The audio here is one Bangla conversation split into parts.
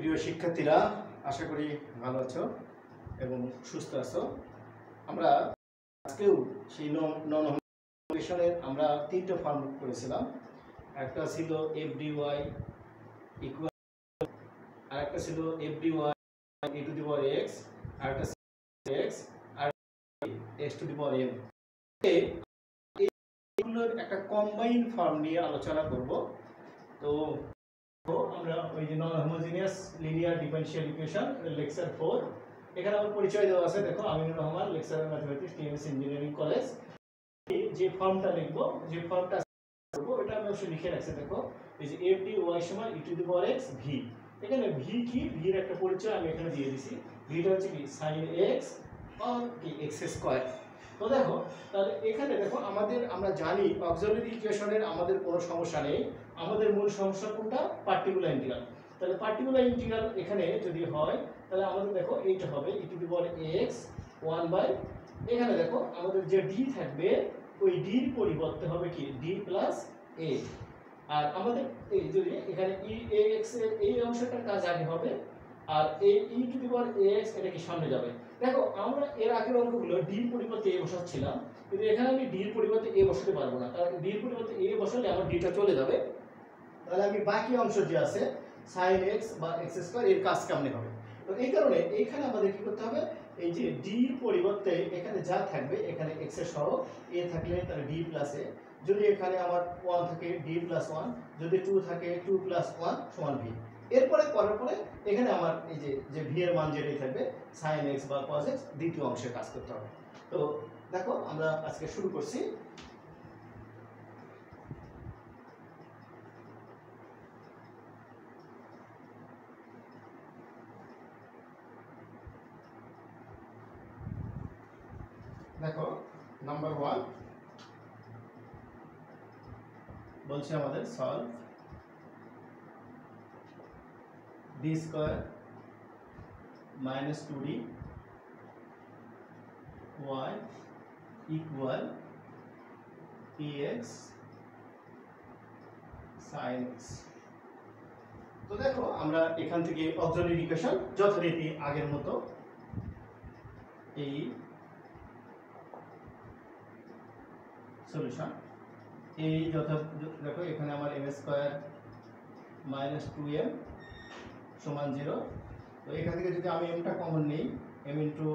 প্রিয় শিক্ষার্থীরা, আশা করি ভালো আছো এবং সুস্থ আছো। আমরা আজকেও সেই নন হোমোজেনিয়াসের আমরা তিনটা ফর্ম করেছিলাম। একটা ছিল FDY ইকুয়াল, আর একটা ছিল FDY e to the power x, আর একটা ছিল x আর x to the power m। এইগুলোর একটা কম্বাইন্ড ফর্ম নিয়ে আলোচনা করব। তো আমরা ওই যে non homogeneous linear differential equation lecture 4, এখানে আমার পরিচয় দেওয়া আছে। দেখো, Aminur Rahman, lecturer mathematics, TMS engineering college. যে ফর্মটা লিখবো, যে ফর্মটা করব, এটা আমি অবশ্যই লিখে রাখছি। দেখো, এই যে FDY সমান e to the power x v। এখানে v কি, v এর একটা পরিচয় আমি এখানে দিয়ে দিছি। vটা হচ্ছে কি sin x আর কি x স্কয়ার। তো দেখো, তাহলে এখানে দেখো আমরা জানি অক্সিলারি ইকুয়েশনের আমাদের কোনো সমস্যা নেই। আমাদের মূল সমস্যা কোনটা? Particular integral. তাহলে পার্টিকুলার ইন্টিগ্রাল এখানে যদি হয়, তাহলে আমাদের দেখো এইটা হবে e to the power x 1 by, এখানে দেখো আমাদের যে d থাকবে ওই d এর পরিবর্তে হবে কি d প্লাস a। আর আমাদের এই যদি এখানে ax এর এই অংশটার কাজ আগে হবে, আর এই e to the power ax এটা কি সামনে যাবে। দেখো, আমরা এর আগের অঙ্কগুলো d এর পরিবর্তে a বসাচ্ছিলাম, কিন্তু এখানে আমি d এর পরিবর্তে a বসাতে পারবো না, কারণ d এর পরিবর্তে a বসালে আমার d টা চলে যাবে। তাহলে আমি বাকি অংশ যে আছে sin x বা x স্কয়ার এর কাজ কেমনে হবে। তো এই কারণে এইখানে আমাদের কি করতে হবে, এই যে d এর পরিবর্তে এখানে যা থাকবে, এখানে x এর সহগ a থাকলে তাহলে d প্লাস a, যদি এখানে আমার 1 থাকে d প্লাস 1, যদি 2 থাকে 2 প্লাস 1 সমান v। এরপরে করার পরে এখানে আমার এই যে v এর মান যেটাই থাকবে sin x বা cos x দ্বিতীয় অংশে কাজ করতে হবে। তো দেখো, আমরা আজকে শুরু করছি। দেখো, নাম্বার 1 বলছে আমাদের solve d square minus 2d y equal px sin x। তো দেখো, আমরা এখান থেকে অক্সিলারি ইকুয়েশন যথারীতি আগের মতো এই সলিউশন এই দেখো, এখানে আমার m স্কয়ার মাইনাস 2m সমান 0। তো এখান থেকে যদি আমি mটা কমন নিই, m ইন্টু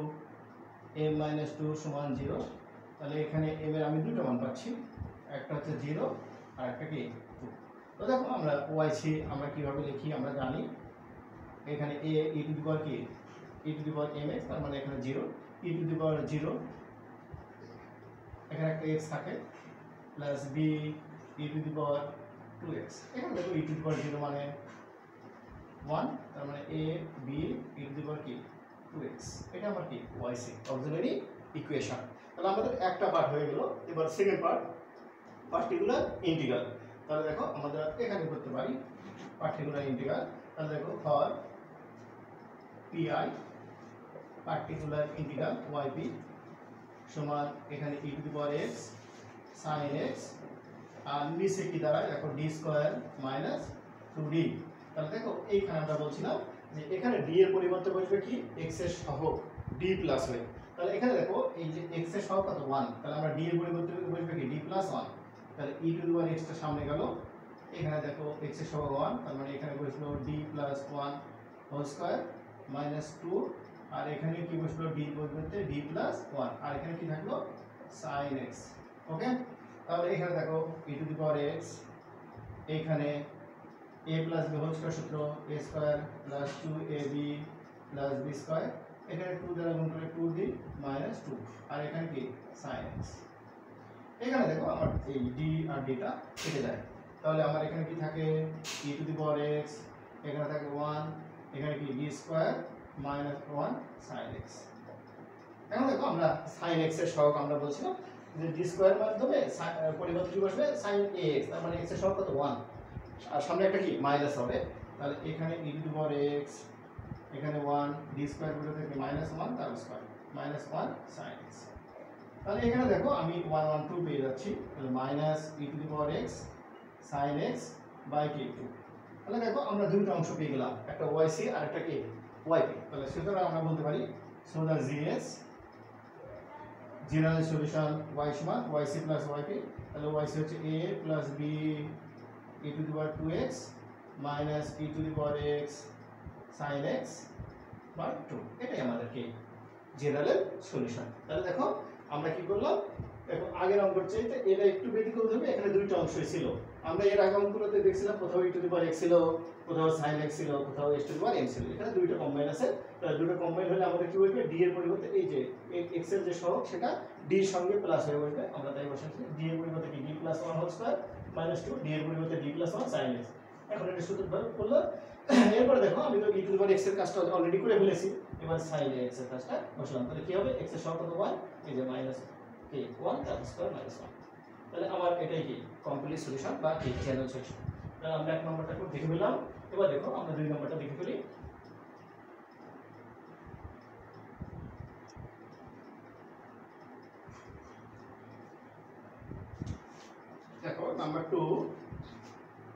m মাইনাস 2 সমান 0, তাহলে এখানে m এর আমি দুটো মান পাচ্ছি, একটা হচ্ছে 0 আর একটা কি 2। তো দেখো, আমরা y আমরা কিভাবে লিখি আমরা জানি। এখানে a e to the power কি e to the power mx, তার মানে এখানে 0 e টু দি পাওয়ার 0, এখানে একটা x থাকে, plus b e to the power 2x। এখানে দেখো e টু দি পাওয়ার 0 মানে 1, তার মানে a b e to the power কি 2x। এটা আমার কি yc অক্সিলারি ইকুয়েশন। তাহলে আমাদের একটা পার্ট হয়ে গেল। এবার সেকেন্ড পার্ট, পার্টিকুলার ইন্টিগ্রাল। তাহলে দেখো, আমরা এখানে করতে পারি পার্টিকুলার ইন্টিগ্রাল। তাহলে দেখো, for pi particular integral yp সমান এখানে e to the power x sin x, আর নিচে কি দাঁড়ায় দেখো d স্কয়ার মাইনাস 2d। তাহলে দেখো, এইখানে আমরা বলছিলাম যে এখানে d এর পরিবর্তে বসবে কি x এর সহগ d প্লাস হয়। তাহলে এখানে দেখো, এই যে x এর সহগ কত 1, তাহলে আমরা d এর পরিবর্তে বসবে কি d প্লাস 1। তাহলে e to the power x টা সামনে গেল, এখানে দেখো x এর সহগ 1, তার মানে এখানে বসলো d plus 1 whole square minus 2, আর এখানে কি বসলো d এর পরিবর্তে d প্লাস 1, আর এখানে কি থাকলো sin x। ওকে, তাহলে এখানে দেখো e to the power x, এখানে a plus b whole square সূত্র a square plus 2ab plus b square, এখানে 2 দ্বারা গুণ করলে 2d মাইনাস 2, আর এখানে কি sin x। এখানে দেখো আমার এই d আর d টা কেটে যায়, তাহলে আমার এখানে কি থাকে e to the power x, এখানে থাকে 1, এখানে কি d square minus 1 sin x। এখন দেখো, আমরা sin x এর সহগ আমরা বলছিলাম যে d স্কয়ার মাধ্যমে পরিবর্তে কি বসবে sin ax, তার মানে x এর সহগ কত 1, আর সামনে একটা কি মাইনাস হবে। তাহলে এখানে e to the power x, এখানে 1 d স্কয়ার বলে থেকে মাইনাস 1 তার স্কয়ার মাইনাস 1 sin x। তাহলে এখানে দেখো আমি 1 1 2 পেয়ে যাচ্ছি, তাহলে minus e to the power x sin x by k2। তাহলে দেখো আমরা দুটো অংশ পেয়ে গেলাম, একটা ওয়াইসি আর একটা কি ওয়াইপি। তাহলে সুতরাং আমরা বলতে পারি so the GS general solution y সমান yc প্লাস yp। তাহলে yc হচ্ছে a plus b e to the power 2x minus e to the power x sin x by 2। এটাই আমাদের কি জেনারেল সলিউশন। তাহলে দেখো আমরা কি করলাম, দেখো আগের অঙ্কের চাইতে এটা একটু ব্যতিক্রম হবে, এখানে দুইটা অংশই ছিল। আমরা এর আগে অঙ্কগুলোতে দেখছিলাম কোথাও e to the power x ছিল, কোথাও sin x ছিল, কোথাও s two the power m ছিল। এখানে দুইটা কম্বাইন আছে। তাহলে দুটো কম্বাইন হলে আমাদের কি বলবে, d এর পরিবর্তে এই যে x এর যে সহগ সেটা d এর সঙ্গে প্লাস হয়ে বসবে। আমরা তাই বসাচ্ছি d এর পরিবর্তে কি d plus 1 whole square minus 2, d এর পরিবর্তে d প্লাস 1 sin x। এখন এটা সূত্রভাবে করলে এরপর দেখো আমি তো e to the power x এর কাজটা অলরেডি করে ফেলেছি, এবার sin x এর কাজটা বসালাম। তাহলে কি হবে, x এর সহগ কত 1, এই যে মাইনাস কি 1 তার স্কয়ার মাইনাস 1। তাহলে আমার এটাই কি কমপ্লিট সলিউশন বা কি জেনারেল সলিউশন। তাহলে আমরা এক নম্বরটা খুব দেখে ফেললাম। এবার দেখো আমরা দুই নম্বরটা দেখে ফেলি। দেখো নাম্বার 2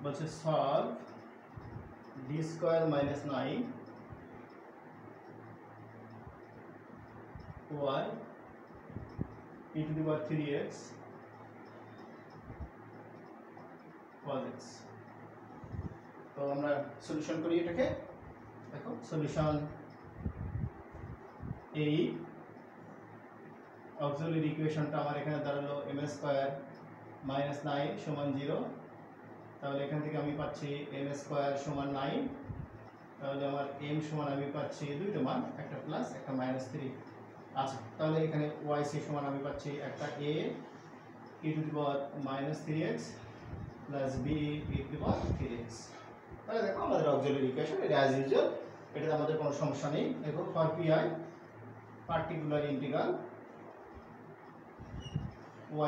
বলছে solve d square minus 9 y e to the power 3x cos x। তো আমরা সলিউশন করি এটাকে। দেখো সলিউশন এই অক্সিলারি ইকুয়েশনটা আমার এখানে দাঁড়ালো m স্কয়ার মাইনাস 9 সমান 0। তাহলে এখান থেকে আমি পাচ্ছি m স্কয়ার সমান 9। তাহলে আমার m সমান আমি পাচ্ছি দুইটা মান, একটা প্লাস একটা মাইনাস 3। আচ্ছা তাহলে এখানে yc সমান আমি পাচ্ছি একটা a e to the power minus 3x plus b e to the power 3x। তাহলে দেখো আমাদের অক্সিলারি ইকুয়েশন এটা অ্যাজ ইউজুয়াল, এটাতে আমাদের কোনো সমস্যা নেই। দেখো for pi particular integral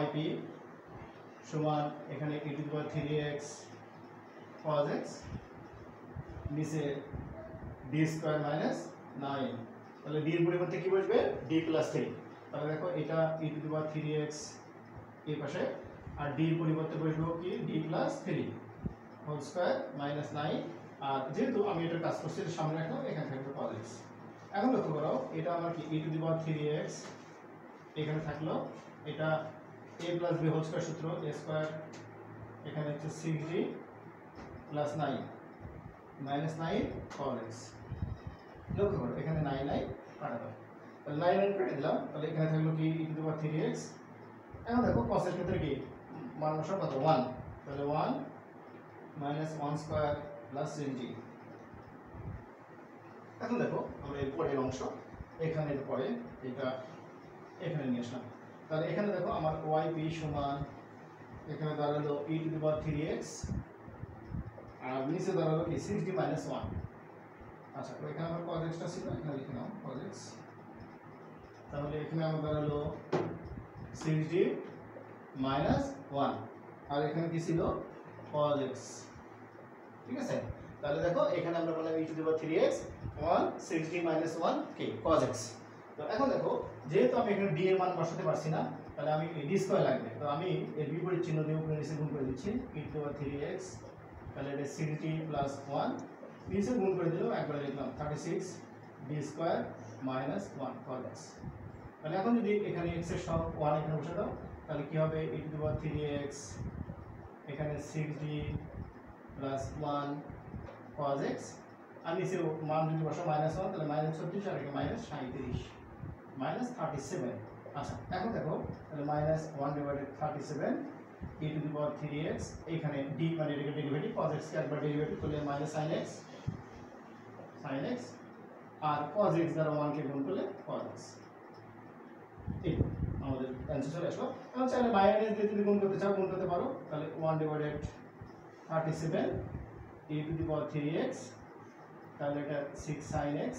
yp সমান এখানে e to the power 3x cos x নিচে d স্কয়ার মাইনাস 9। তাহলে d এর পরিবর্তে কি বসবে, d প্লাস 3। তাহলে দেখো এটা e to the power 3x এই পাশে, আর d এর পরিবর্তে বসবে কি d plus 3 whole square minus 9। আর যেহেতু আমি এটা কাজ করছি এটা সামনে রাখলাম, এখানে থাকবে cos x। এখন লক্ষ্য করো এটা আমার কি e to the power 3x এখানে থাকলো, এটা a plus b whole square সূত্র a স্কয়ার এখানে হচ্ছে 6d plus 9 minus 9 cos x। লক্ষ্য করো এখানে 9 9 কাটা দাও, তাহলে 9 9 কেটে দিলাম। তাহলে এখানে থাকলো কি e to the power 3x। এখন দেখো cos এর ক্ষেত্রে কি মান বসাও কত 1, তাহলে 1 মাইনাস 1 স্কয়ার প্লাস 6d। এখন দেখো আমরা এর পরের অংশ এখানে এটা পরে এটা এখানে নিয়ে আসলাম। তাহলে এখানে দেখো আমার yp সমান এখানে দাঁড়ালো e to the power 3x আর নিচে দাঁড়ালো কি 6d মাইনাস 1। আচ্ছা তো এখানে আমার cos x টা ছিল, এখানে লিখে নাও cos x। তাহলে এখানে আমার দাঁড়ালো 6d মাইনাস 1 আর এখানে কি ছিল cos x। ঠিক আছে, তাহলে দেখো এখানে আমরা বললাম e to the power 3x 1 6d minus 1 কি cos x। তো এখন দেখো যেহেতু আমি এখানে d এর মান বসাতে পারছি না, তাহলে আমি d স্কয়ার লাগবে। তো আমি এর বিপরীত চিহ্ন দিয়ে উপরে নিচে গুণ করে দিচ্ছি e to the power 3x। তাহলে এটা 6d প্লাস 1 নিচে গুণ করে দিলাম, একবার লিখলাম 36 d square minus 1 cos x। তাহলে এখন যদি এখানে x এর সহগ 1 এখানে বসে দাও, তাহলে কি হবে e to the power 3x এখানে 6d প্লাস 1 cos x আর নিচে মান যদি বসাও মাইনাস 1, তাহলে মাইনাস 36 আর এখানে মাইনাস 37 মাইনাস 37। আচ্ছা এখন দেখো তাহলে minus 1 divided 37 e to the power 3x এখানে d মানে এটাকে ডেরিভেটিভ cos x কে একবার ডেরিভেটিভ করলে মাইনাস sin x আর cos x দ্বারা 1 কে গুণ করলে cos x। এই আমাদের অ্যানসার চলে আসলো। এখন চাইলে মাইনাস দিয়ে যদি গুণ করতে চাও গুণ করতে পারো। তাহলে 1 divided 37 e to the power 3x, তাহলে এটা 6 sin x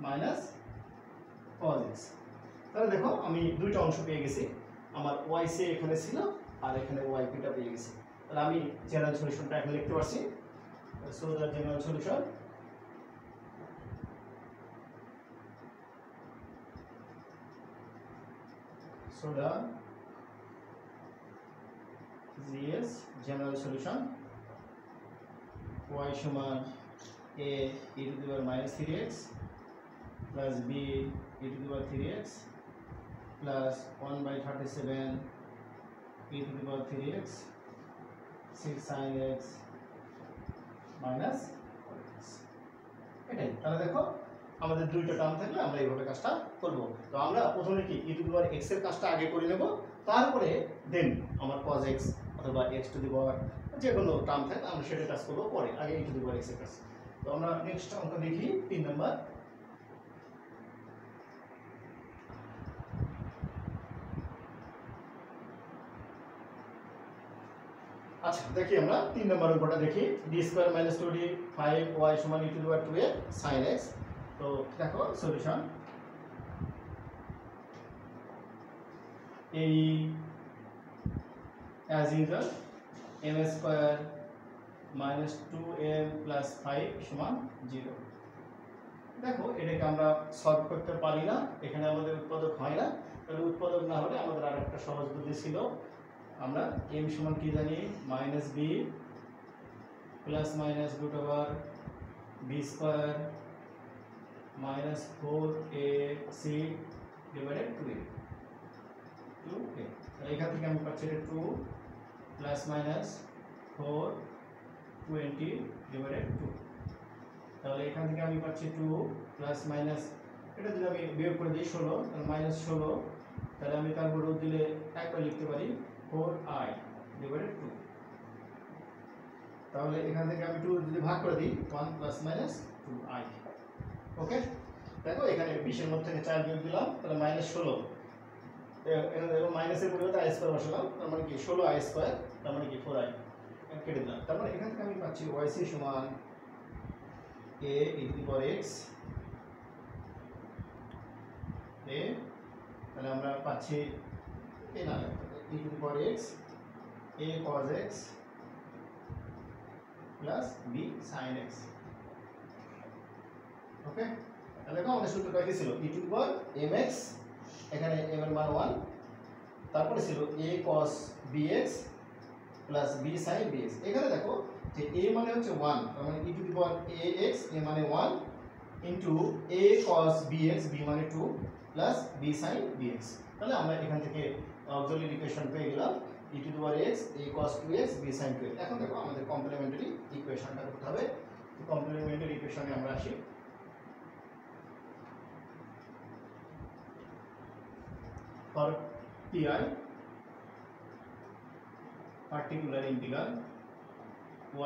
minus cos x। তাহলে দেখো আমি দুইটা অংশ পেয়ে গেছি, আমার yc এখানে ছিল আর এখানে yp টা পেয়ে গেছি। তাহলে আমি জেনারেল সলিউশনটা এখন লিখতে পারছি। So the general solution GS general solution y সমান a e to the power minus 3x plus b e to the power 3x plus 1 by 37 e to the power 3x 6 sin x minus 4x। এটাই। তাহলে দেখো আমাদের দুইটা টার্ম থাকলে আমরা এইভাবে কাজটা করব। তো আমরা প্রথমে কি e to the power x এর কাজটা আগে করে নেব, তারপরে দেন আমার cos x অথবা x to the power যে কোনো টার্ম থাকে আমরা সেটা কাজ করব পরে, আগে e to the power x এর কাজ। তো আমরা নেক্সট অঙ্ক দেখি 3 নাম্বার। আচ্ছা দেখি আমরা 3 নাম্বার অঙ্কটা দেখি। d square minus 2d 5y সমান e to the power 2a sin x। তো দেখো solution a as usual m square minus 2m plus 5 সমান 0। দেখো এটাকে আমরা সলভ করতে পারি না, এখানে আমাদের উৎপাদক হয় না। তাহলে উৎপাদক না হলে আমাদের আরেকটা সহজ বুদ্ধি ছিল, আমরা m সমান কি জানি minus b plus minus root over b square minus 4ac divided 2a। তাহলে এখান থেকে আমি পাচ্ছি 2 প্লাস মাইনাস 420 ডিভাইডেড 2। তাহলে এখান থেকে আমি পাচ্ছি 2 প্লাস মাইনাস, এটা যদি আমি বিয়োগ করে দিই 16, তাহলে মাইনাস 16, তাহলে আমি তার উপর দিলে একবার লিখতে পারি 4i ডিভাইডেড 2। তাহলে এখান থেকে আমি 2 যদি ভাগ করে দিই 1 প্লাস মাইনাস 2i। ওকে, দেখো এখানে 20 এর মধ্যে থেকে 4 বিয়োগ দিলাম, তাহলে মাইনাস 16, এখানে দেখো মাইনাসের পরিবর্তে i স্কয়ার বসালাম, তার মানে কি 16i স্কয়ার, তার মানে কি 4i কেটে দিলাম। তার মানে এখান থেকে আমি পাচ্ছি yc সমান a e to the power x a, তাহলে আমরা পাচ্ছি a না e to the power x a cos x plus b sin x। ওকে, তাহলে দেখো আমাদের সূত্রটা কি ছিল e to the power mx, এখানে m এর মান 1, তারপরে ছিল a cos bx plus b sin bx। এখানে দেখো যে a মানে হচ্ছে 1, তার মানে e to the power ax a মানে 1 into a cos bx b মানে 2 plus b sin bx। তাহলে আমরা এখান থেকে অক্সিলারি ইকুয়েশন পেয়ে গেলাম e to the power x a cos 2x b sin 2x। এখন দেখো আমাদের কমপ্লিমেন্টারি ইকুয়েশনটা করতে হবে। কমপ্লিমেন্টারি ইকুয়েশনে আমরা আসি। for pi particular integral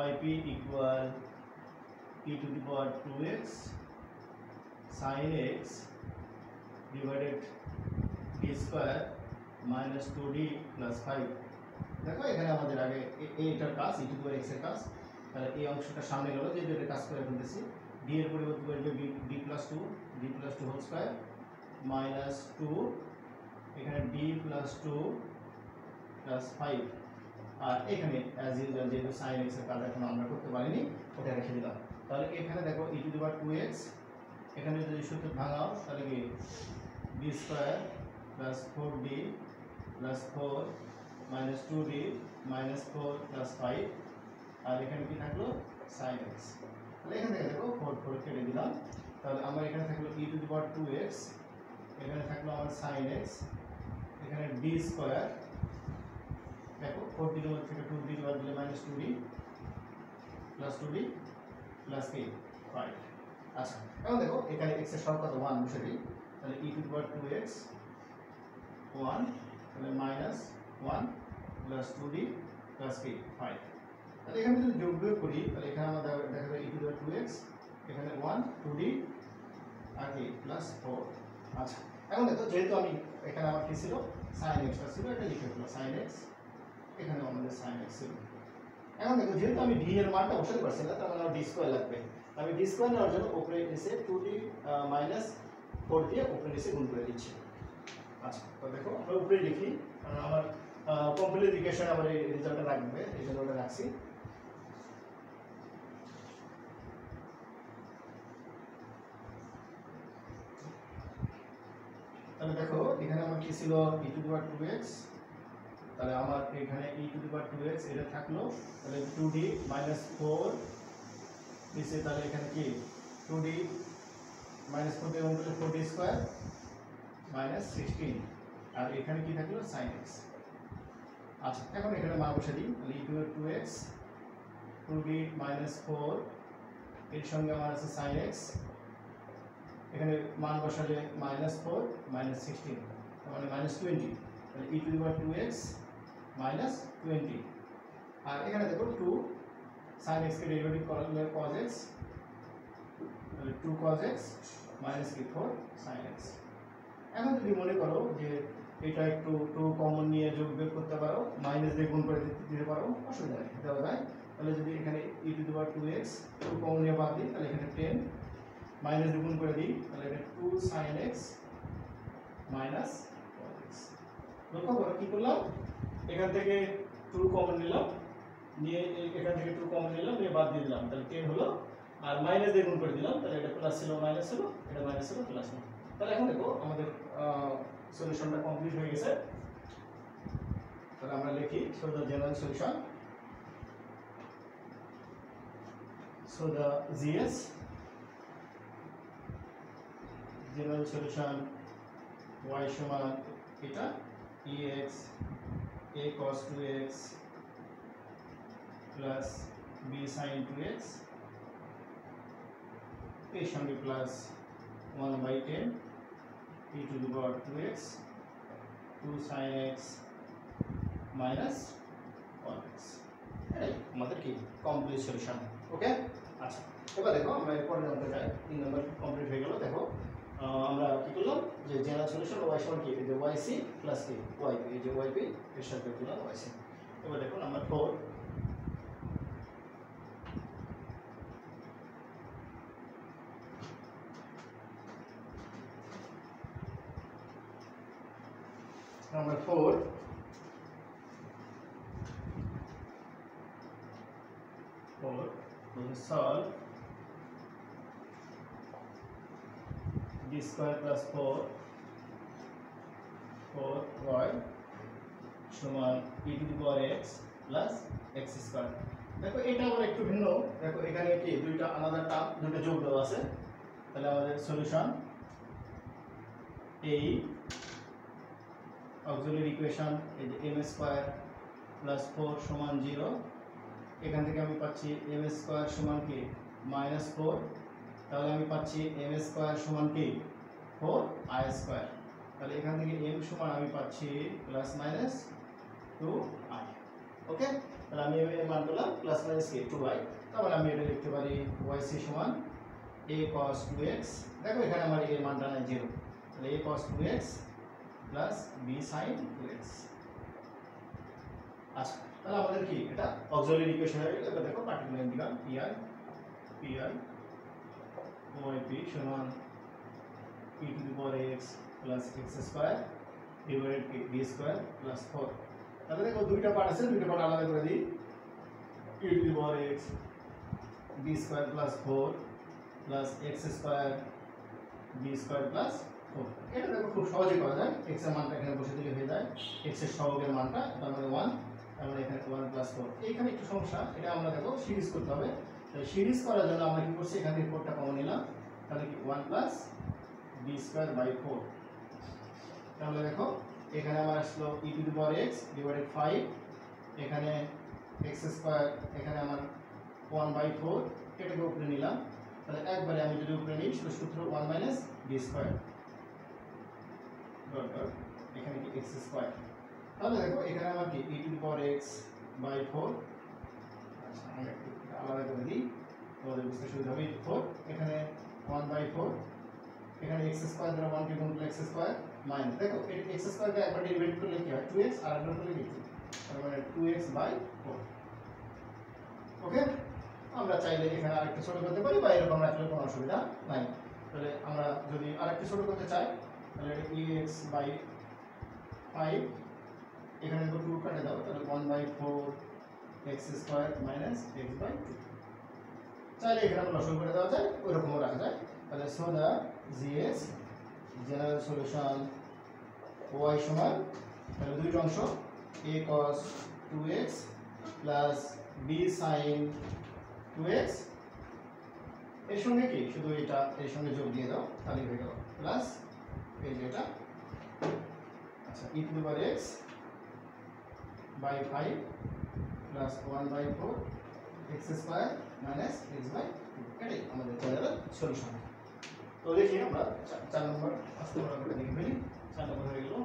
yp equal e to the power 2x sin x divided d square minus 2d plus 5। দেখো এখানে আমাদের আগে এইটার কাজ e to the power x এর কাজ, তাহলে এই অংশটা সামনে গেল, যে যেটা কাজ করে ফেলতেছি d এর পরিবর্তে করবে d plus 2 whole square minus 2, এখানে d plus 2 plus 5, আর এখানে অ্যাজ ইউজুয়াল যেহেতু sin x এর কাজ এখন আমরা করতে পারিনি ওটা রেখে দিলাম। তাহলে এখানে দেখো e to the power 2x, এখানে যদি সূত্র ভাঙাও তাহলে কি d square plus 4d plus 4 minus 2d minus 4 plus 5, আর এখানে কি থাকলো sin x। তাহলে এখান থেকে দেখো 4 কেটে দিলাম, তাহলে আমার এখানে থাকলো e to the power 2x, এখানে থাকলো আমার sin x, এখানে d স্কয়ার, দেখো 4d এর মধ্যে থেকে 2d বাদ দিলে minus 2d plus 2d plus কি 5। আচ্ছা এখন দেখো এখানে x এর সহগ কত 1 বসে দিই, তাহলে e to the power 2x 1, তাহলে মাইনাস 1 প্লাস 2d প্লাস কি 5। তাহলে এখানে যদি যোগ বিয়োগ করি তাহলে এখানে আমাদের দেখা যায় e to the power 2x, এখানে 1 2d আর কি প্লাস 4। আচ্ছা এখন দেখো যেহেতু আমি এখানে আমার কি ছিল sin x টা ছিল, এটা লিখে দিলাম sin x, এখানে আমাদের sin x ছিল। এখন দেখো যেহেতু আমি d এর মানটা বসাতে পারছি না, তার মানে আমার d স্কয়ার লাগবে। আমি d স্কয়ার নেওয়ার জন্য উপরে এসে 2d মাইনাস 4 দিয়ে উপরে এসে গুণ করে দিচ্ছি। আচ্ছা তো দেখো আমরা উপরে লিখি, কারণ আমার কমপ্লিট ইকুয়েশন আমার এই রেজাল্টটা রাখবে, এই জন্য ওটা রাখছি। তাহলে দেখো এখানে আমার কি ছিল e to the power 2x, তাহলে আমার এখানে e to the power 2x এটা থাকলো, তাহলে 2d minus 4 নিচে তাহলে এখানে কি 2d মাইনাস 4 দিয়ে গুণ করলে 4d স্কয়ার মাইনাস 16 আর এখানে কি থাকলো sin x। আচ্ছা এখন এখানে মান বসে দিই তাহলে e two 2x 2d minus 4 এর সঙ্গে আমার আছে sin x এখানে মান বসালে -4 -16 মানে -20 তাহলে e to the power 2x -20 আর এখানে দেখো 2 sin x কে ডেরিভেটিভ করলে cos x তাহলে 2 cos x minus 4 sin x। এখন যদি মনে করো যে এটা একটু 2 কমন নিয়ে যোগ বিয়োগ করতে পারো মাইনাস দিয়ে গুণ করে দিতে পারো অসুবিধা নেই দেওয়া যায়। তাহলে যদি এখানে e to the power 2x 2 common নিয়ে বাদ দিই তাহলে এখানে 10 মাইনাস দিয়ে গুণ করে দিই তাহলে এটা 2 sin x minus cos x। লক্ষ্য করো কি করলাম এখান থেকে 2 কমন নিলাম নিয়ে এখান থেকে 2 কমন নিলাম নিয়ে বাদ দিয়ে দিলাম তাহলে 10 হলো আর মাইনাস দিয়ে গুণ করে দিলাম তাহলে এটা প্লাস ছিল মাইনাস হলো এটা মাইনাস হলো প্লাস হলো। তাহলে এখন দেখো আমাদের সলিউশনটা কমপ্লিট হয়ে গেছে। তাহলে আমরা লিখি so the general solution so the GS general solution y সমান এটা ex a cos 2x plus b sin 2x এর সঙ্গে plus 1/10 e to the power 2x 2 sin x minus 1x এই আমাদের কি কমপ্লিট সলিউশন। ওকে আচ্ছা এবার দেখো আমরা এরপরে জানতে চাই 3 নম্বর কমপ্লিট হয়ে গেল। দেখো আমরা কি করলাম যে জেনারেল সলিউশন y সমান কি এই যে yc প্লাস কি yp এই যে yp এর সাথে দিলাম yc। এবার দেখো number 4 Number 4 we solve d square plus 4y সমান e to the power x plus x square। দেখো এটা আবার একটু ভিন্ন দেখো এখানে কি দুইটা আলাদা টার্ম দুটো যোগ দেওয়া আছে তাহলে আমাদের সলিউশন এই অক্সিলারি ইকুয়েশন এই যে m স্কয়ার প্লাস 4 সমান 0 এখান থেকে আমি পাচ্ছি m স্কয়ার সমান কি -4 তাহলে আমি পাচ্ছি m স্কয়ার সমান কি 4 i স্কয়ার তাহলে এখান থেকে m সমান আমি পাচ্ছি প্লাস মাইনাস 2i। ওকে তাহলে আমি এর মান পেলাম প্লাস মাইনাস কি 2i তাহলে আমি এটা লিখতে পারি yc সমান a cos 2x দেখো এখানে আমার এর মানটা নাই 0 তাহলে a cos 2x plus b sin 2x। আচ্ছা তাহলে আমাদের কি এটা অক্সিলারি ইকুয়েশন হয়ে গেল। এবার দেখো পার্টিকুলার ইন্টিগ্রাল pi yp সমান e to the power x plus x square divided by b square plus 4। তাহলে দেখো দুইটা পার্ট আছে দুইটা পার্ট আলাদা করে দিই e to the power x b square plus 4 plus x square b square plus 4। এটা দেখো খুব সহজে করা যায় x এর মানটা এখানে বসে দিলে হয়ে যায় x এর সহগের মানটা তার মানে 1 তার মানে এখানে 1 plus 4। এইখানে একটু সমস্যা এটা আমরা দেখো সিরিজ করতে হবে তাহলে সিরিজ করার জন্য আমরা কি করছি এখান থেকে 4টা কমন নিলাম তাহলে কি 1 plus b square by 4। তাহলে দেখো এখানে আমার আসলো e to the power x divided 5 এখানে x square এখানে আমার 1/4 এটাকে উপরে নিলাম তাহলে একবারে আমি যদি উপরে নিই সূত্র 1 minus b square dot dot এখানে কি x স্কয়ার তাহলে দেখো এখানে আমার কি e to the power x by 4। আচ্ছা আমি একটু আলাদা করে দিই তোমাদের বুঝতে সুবিধা হবে 4 এখানে 1/4 এখানে x স্কয়ার দ্বারা 1 কে গুণ করলে x স্কয়ার মাইনাস দেখো এই x স্কয়ার কে একবার ডেরিভেটিভ করলে কি হয় 2x আর একবার করলে কি তার মানে 2x by 4। ওকে আমরা চাইলে এখানে আরেকটু ছোট করতে পারি বা এরকম রাখলে কোনো অসুবিধা নাই। তাহলে আমরা যদি আরেকটু ছোট করতে চাই তাহলে এটা ex by 5 এখানে তো 2 কাটে দাও তাহলে 1/4 x square minus x by 2 চাইলে এখানে আমরা লসাগু করে দেওয়া যায় ওইরকমও রাখা যায়। তাহলে so the GS general solution y সমান তাহলে দুইটা অংশ a cos 2x plus b sin 2x এর সঙ্গে কি শুধু এটা এর সঙ্গে যোগ দিয়ে দাও তাহলেই হয়ে গেল প্লাস এই যে এটা আচ্ছা e to the power x by 5 plus 1/4 x square minus x by 2 এটাই আমাদের জেনারেল সলিউশন। তো দেখি আমরা 4 নম্বর 5 নম্বর করে দেখে ফেলি। 4 নম্বর হয়ে গেল।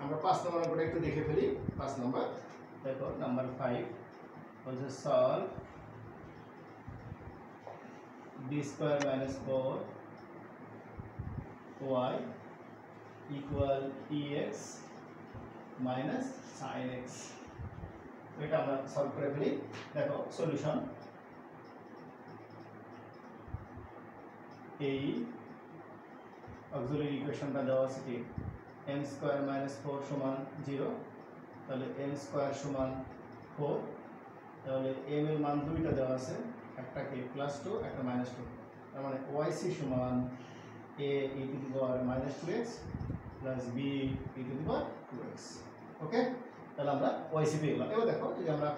আমরা 5 নম্বর করে একটু দেখে ফেলি। 5 নম্বর দেখো number 5 also solve b square minus 4 y equal ex minus sin x। এটা আমরা সলভ করে ফেলি। দেখো সলিউশন এই অক্সিলারি ইকুয়েশনটা দেওয়া আছে কি m স্কয়ার মাইনাস 4 সমান 0, তাহলে m স্কয়ার সমান 4, তাহলে m এর মান দুইটা দেওয়া আছে, একটা কি +2 একটা -2, তার মানে yc সমান a e to the power -2x plus b e to the power 2x। ওকে, তাহলে আমরা yc পেয়ে গেলাম। এবার দেখো যদি আমরা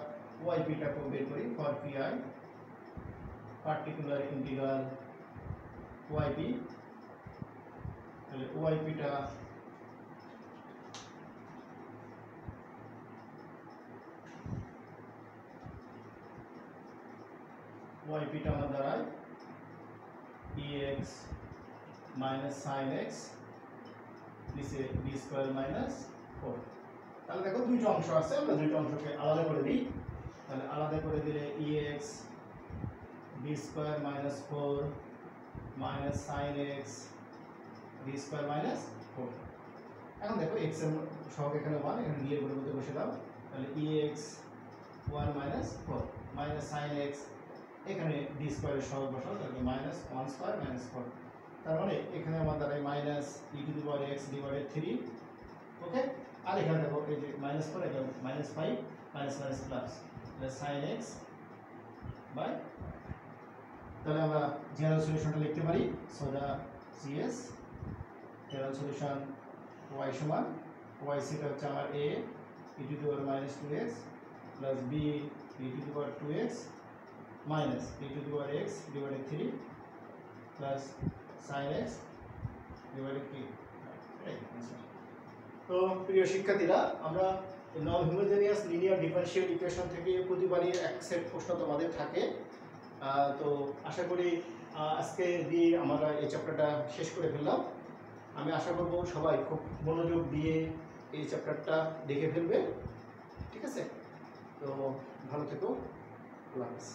yp টা বের করি for pi particular integral yp, তাহলে yp টা yp টা আমার দাঁড়ায় ex minus sin x নিচে b স্কয়ার মাইনাস 4। তাহলে দেখো দুইটা অংশ আছে, আমরা দুইটা অংশকে আলাদা করে দিই। তাহলে আলাদা করে দিলে ex b square minus 4 minus sin x b square minus 4। এখন দেখো x এর সহগ এখানে 1, এখানে দিয়ে পরিবর্তে বসে দাও, তাহলে ex 1 minus 4 minus sin x, এখানে d স্কয়ারের সহগ বসাও, তাহলে মাইনাস 1 স্কয়ার মাইনাস 4। তার মানে এখানে আমার দাঁড়ায় minus e to the power x divided 3। Okay, আর এখানে দেখো এই যে -4 এখানে -5 minus minus plus sin x by, তাহলে আমরা জেনারেল সলিউশনটা লিখতে পারি। So the CS general solution y সমান yc টা হচ্ছে আমার a e to the power -2x plus b e to the power 2x minus e to the power x divided 3 plus sin x divided কি। তো প্রিয় শিক্ষার্থীরা, আমরা non homogeneous linear differential equation থেকে প্রতিবারই এক সেট প্রশ্ন তোমাদের থাকে। তো আশা করি আজকে দিয়ে আমরা এই চ্যাপ্টারটা শেষ করে ফেললাম। আমি আশা করব সবাই খুব মনোযোগ দিয়ে এই চ্যাপ্টারটা দেখে ফেলবে। ঠিক আছে, তো ভালো থেকো, আল্লাহ হাফেজ।